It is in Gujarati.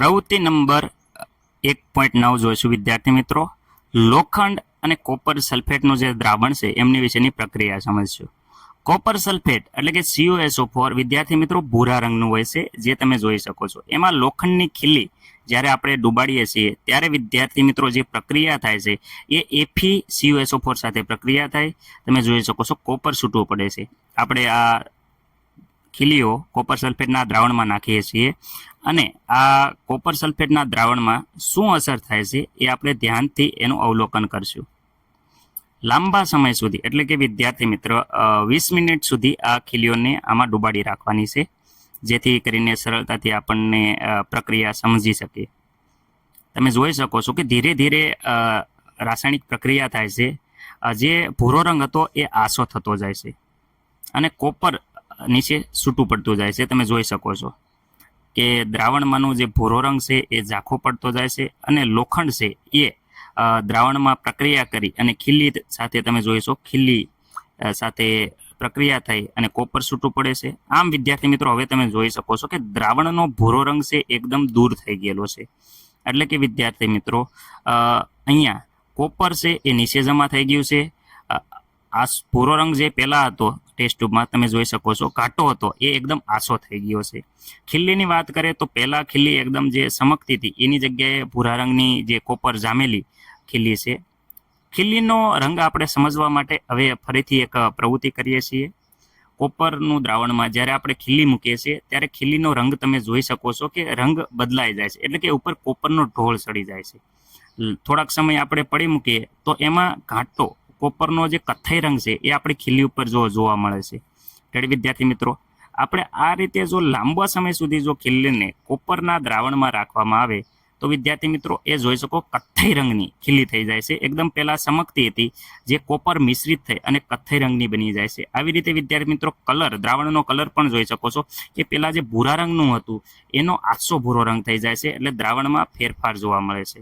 પ્રવૃત્તિ નંબર 1.9 જોઈશું વિદ્યાર્થી મિત્રો. લોખંડ અને કોપર સલ્ફેટનું જે દ્રાવણ છે એમની વિશેની પ્રક્રિયા સમજશું. કોપર સલ્ફેટ એટલે કે CuSO4 વિદ્યાર્થી મિત્રો ભૂરા રંગનું હોય છે, જે તમે જોઈ શકો છો. એમાં લોખંડની ખીલી જ્યારે આપણે ડુબાડીએ છીએ ત્યારે વિદ્યાર્થી મિત્રો જે પ્રક્રિયા થાય છે એ FeCuSO4 સાથે પ્રક્રિયા થાય. તમે જોઈ શકો છો કોપર છૂટવું પડે છે. આપણે આ ખીલીઓ કોપર સલ્ફેટના દ્રાવણમાં નાખીએ છીએ અને આ કોપર સલ્ફેટના દ્રાવણમાં શું અસર થાય છે એ આપણે ધ્યાનથી એનું અવલોકન કરશું. લાંબા સમય સુધી એટલે કે વિદ્યાર્થી મિત્ર 20 મિનિટ સુધી આ ખીલીઓને આમાં ડુબાડી રાખવાની છે, જેથી કરીને સરળતાથી આપણને પ્રક્રિયા સમજી શકીએ. તમે જોઈ શકો છો કે ધીરે ધીરે રાસાયણિક પ્રક્રિયા થાય છે. જે ભૂરો રંગ હતો એ આસો થતો જાય છે અને કોપર નીચે છૂટું પડતું જાય છે. તમે જોઈ શકો છો કે દ્રાવણમાંનો જે ભૂરો રંગ છે એ ઝાંખો પડતો જાય છે અને લોખંડ છે એ દ્રાવણમાં પ્રક્રિયા કરી અને ખીલી સાથે તમે જોઈશો ખીલી સાથે પ્રક્રિયા થઈ અને કોપર છૂટું પડે છે. આમ વિદ્યાર્થી મિત્રો હવે તમે જોઈ શકો છો કે દ્રાવણનો ભૂરો રંગ છે એકદમ દૂર થઈ ગયેલો છે. એટલે કે વિદ્યાર્થી મિત્રો અહીંયા કોપર છે એ નીચે જમા થઈ ગયું છે. આ ભૂરો રંગ જે પહેલા હતો ટેસ્ટ ટ્યુબમાં તમે જોઈ શકો છો ઘાટો હતો એ એકદમ આસો થઈ ગયો છે. ખીલીની વાત કરીએ તો પહેલા ખીલી એકદમ જે ચમકતી હતી એની જગ્યાએ ભૂરા રંગની જે કોપર જામેલી ખીલી છે. ખીલીનો રંગ આપણે સમજવા માટે હવે ફરીથી એક પ્રવૃત્તિ કરીએ છીએ. કોપરનું દ્રાવણમાં જ્યારે આપણે ખીલી મૂકીએ છીએ ત્યારે ખીલીનો રંગ તમે જોઈ શકો છો કે રંગ બદલાઈ જાય છે, એટલે કે ઉપર કોપરનો ઢોળ ચડી જાય છે. થોડાક સમય આપણે પડી મૂકીએ તો એમાં ઘાટો કોપરનો જે કથ્થઈ રંગ છે એ આપણી ખીલી ઉપર જોવા મળે છે. ત્યારે વિદ્યાર્થી મિત્રો આપણે આ રીતે જો લાંબા સમય સુધી જો ખીલીને કોપરના દ્રાવણમાં રાખવામાં આવે તો વિદ્યાર્થી મિત્રો એ જોઈ શકો કથ્થઈ રંગની ખીલી થઈ જાય છે. એકદમ પહેલા ચમકતી હતી જે કોપર મિશ્રિત થઈ અને કથ્થઈ રંગની બની જાય છે. આવી રીતે વિદ્યાર્થી મિત્રો કલર દ્રાવણનો કલર પણ જોઈ શકો છો કે પહેલા જે ભૂરા રંગનું હતું એનો આછો ભૂરો રંગ થઈ જાય છે. એટલે દ્રાવણમાં ફેરફાર જોવા મળે છે.